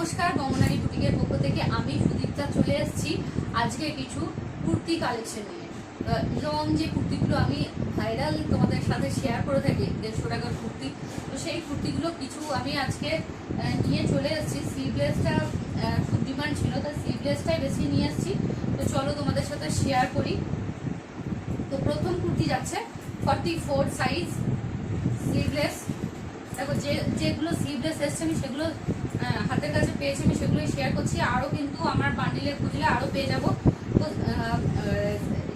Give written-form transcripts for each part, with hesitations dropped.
নমস্কার, বমনারী বুটিকের পক্ষ থেকে আমি সুদীপ্তা চলে এসেছি আজকে কিছু কুর্তি কালেকশন নিয়ে। লং যে কুর্তিগুলো আমি ভাইরাল তোমাদের সাথে শেয়ার করে থাকি 150 টাকার কুর্তি, তো সেই কুর্তিগুলো কিছু আমি আজকে নিয়ে চলে এসেছি। স্লিভলেসটা খুব ডিমান্ড ছিল, তাই স্লিভলেসটাই বেশি নিয়ে এসেছি। তো চলো তোমাদের সাথে শেয়ার করি। তো প্রথম কুর্তি যাচ্ছে 44 সাইজ স্লিভলেস। দেখো যেগুলো স্লিভলেস এসছে আমি সেগুলো হাতের কাছে পেয়েছি, আমি সেগুলোই শেয়ার করছি। আরও কিন্তু আমার বান্ডিলে খুঁজলে আরও পেয়ে যাবো। তো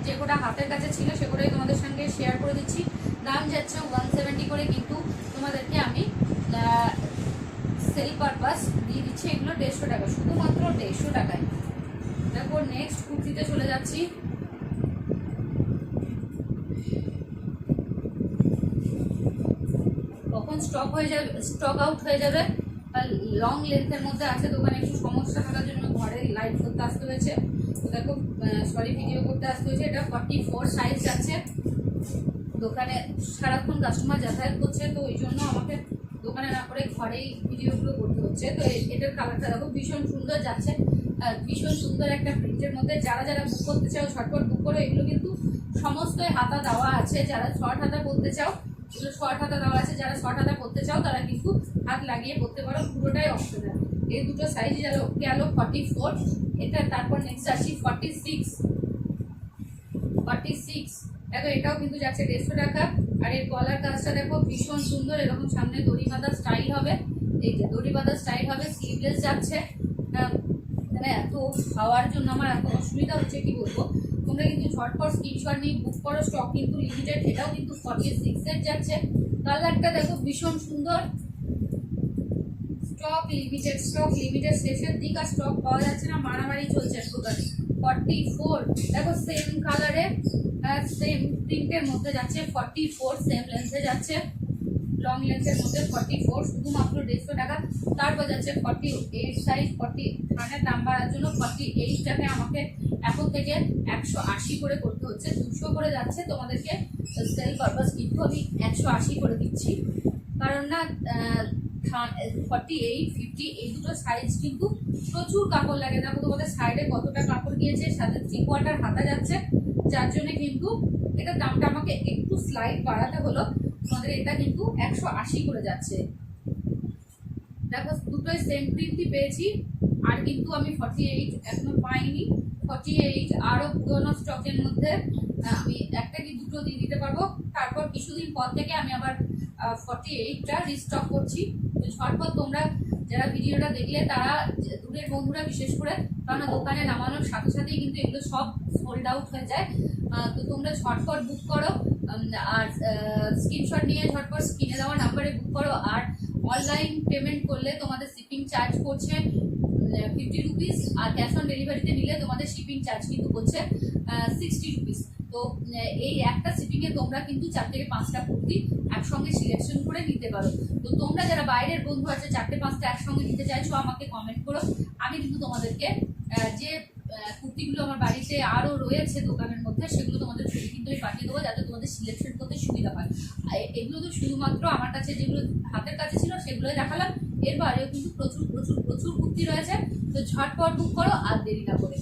যে কোটা হাতের কাছে ছিল সেগুলোই তোমাদের সঙ্গে শেয়ার করে দিচ্ছি। দাম যাচ্ছে 170 করে, কিন্তু তোমাদেরকে আমি সেল পারপাস দিয়ে দিচ্ছি। এগুলো 150 টাকা, শুধুমাত্র 150 টাকায়। দেখো নেক্সট কুর্তিতে চলে যাচ্ছি। কখন স্টক হয়ে যাবে, স্টক আউট হয়ে যাবে। লং লেন্থের মধ্যে আছে, দোকানে একটু সমস্যা থাকার জন্য ঘরে লাইভ করতে আসতে হয়েছে। তো দেখো ভিডিও করতে আসতে হয়েছে। এটা 44 সাইজ যাচ্ছে। দোকানে সারাক্ষণ কাস্টমার যাতায়াত করছে, তো ওই জন্য আমাকে দোকানে না করে ঘরেই ভিডিওগুলো করতে হচ্ছে। তো এটার কালারটা দেখো ভীষণ সুন্দর যাচ্ছে, ভীষণ সুন্দর একটা প্রিন্টের মধ্যে। যারা যারা বুক করতে চাও ঝটপট বুক করো। এগুলো কিন্তু সমস্তই হাতা দেওয়া আছে। যারা শর্ট হাতা পরতে চাও এগুলো শর্ট হাতা দেওয়া আছে, যারা শর্ট হাতা পরতে চাও তারা কিন্তু হাত লাগিয়ে পরতে পারো, পুরোটাই অপশনাল। এই দুটো সাইজ গেল 44। এটা তারপর নেক্সট আসছি 46। দেখো এটাও কিন্তু যাচ্ছে 150 টাকা। আর এর গলার কাজটা দেখো ভীষণ সুন্দর, এরকম সামনে দড়ি বাঁধা স্টাইল হবে। এই যে দড়ি বাঁধা স্টাইল হবে, স্লিভলেস যাচ্ছে। মানে এত খাওয়ার জন্য আমার এত অসুবিধা হচ্ছে কি বলবো। তোমরা কিন্তু ঝটপট স্ক্রিনশট নিয়ে বুক করো, স্টক কিন্তু লিমিটেড। এটাও কিন্তু 46 এর যাচ্ছে। কালারটা দেখো ভীষণ সুন্দর। স্টক লিমিটেড শেষের দিক, আর স্টক পাওয়া যাচ্ছে না, মারামারি চলছে দোকানে। 44 দেখো সেম কালারে সেম প্রিন্টের মধ্যে যাচ্ছে। 44 সেম লেন্থে যাচ্ছে, লং লেন্থের মধ্যে 44, শুধুমাত্র 150 টাকা। তারপর যাচ্ছে 48 সাইজ। 40 খানের দাম বাড়ার জন্য 48টাকে আমাকে এখন থেকে 180 করে করতে হচ্ছে। 200 করে যাচ্ছে, তোমাদেরকে সেল পারপাস কিন্তু আমি 180 করে দিচ্ছি। কারণ না 48, 50 এই দুটো সাইজ কিন্তু প্রচুর কাপড় লাগে। দেখো তোমাদের সাইডে কতটা কাপড় গিয়েছে, সাথে 3/4 হাতা যাচ্ছে, যার জন্য কিন্তু এটার দামটা আমাকে একটু স্লাইড বাড়াতে হলো। তোমাদের এটা কিন্তু 180 করে যাচ্ছে। দেখো দুটোই সেম প্রিন্টই পেয়েছি, আর কিন্তু আমি 48 এখনো পাইনি। 48 আরো পুরোনো স্টকের মধ্যে আমি একটা কি দুটো দিয়ে দিতে পারবো। তারপর কিছুদিন পর থেকে আমি আবার 48টা রিস্টক করছি। তো ঝটপট তোমরা যারা ভিডিওটা দেখলে তারা দূরের বন্ধুরা বিশেষ করে, কারণ দোকানে নামানোর সাথে সাথেই কিন্তু এগুলো সব সোল্ড আউট হয়ে যায়। তো তোমরা ঝটপট বুক করো, আর স্ক্রিনশট নিয়ে ঝটপট স্ক্রিনে দেওয়া নাম্বারে বুক করো। আর অনলাইন পেমেন্ট করলে তোমাদের শিপিং চার্জ করছে 50 রুপিস, আর ক্যাশ অন ডেলিভারিতে নিলে তোমাদের শিপিং চার্জ কিন্তু করছে 60 রুপিস। তো এই একটা শিপিংয়ে তোমরা কিন্তু 4 থেকে 5টা কুর্তি একসঙ্গে সিলেকশন করে নিতে পারো। তো তোমরা যারা বাইরের বন্ধু আছে 4টে 5টা একসঙ্গে নিতে চাইছো, আমাকে কমেন্ট করো। আমি কিন্তু তোমাদেরকে যে কুর্তিগুলো আমার বাড়িতে আরও রয়েছে দোকানের মধ্যে, সেগুলো তোমাদের ছবি কিন্তু আমি পাঠিয়ে দেবো, যাতে তোমাদের সিলেকশন করতে সুবিধা হয়। এগুলো তো শুধুমাত্র আমার কাছে যেগুলো হাতের কাছে ছিল সেগুলোই দেখালাম। এর বাইরেও কিন্তু প্রচুর প্রচুর প্রচুর কুর্তি রয়েছে। তো ঝটপট বুক করো আর দেরি না করে।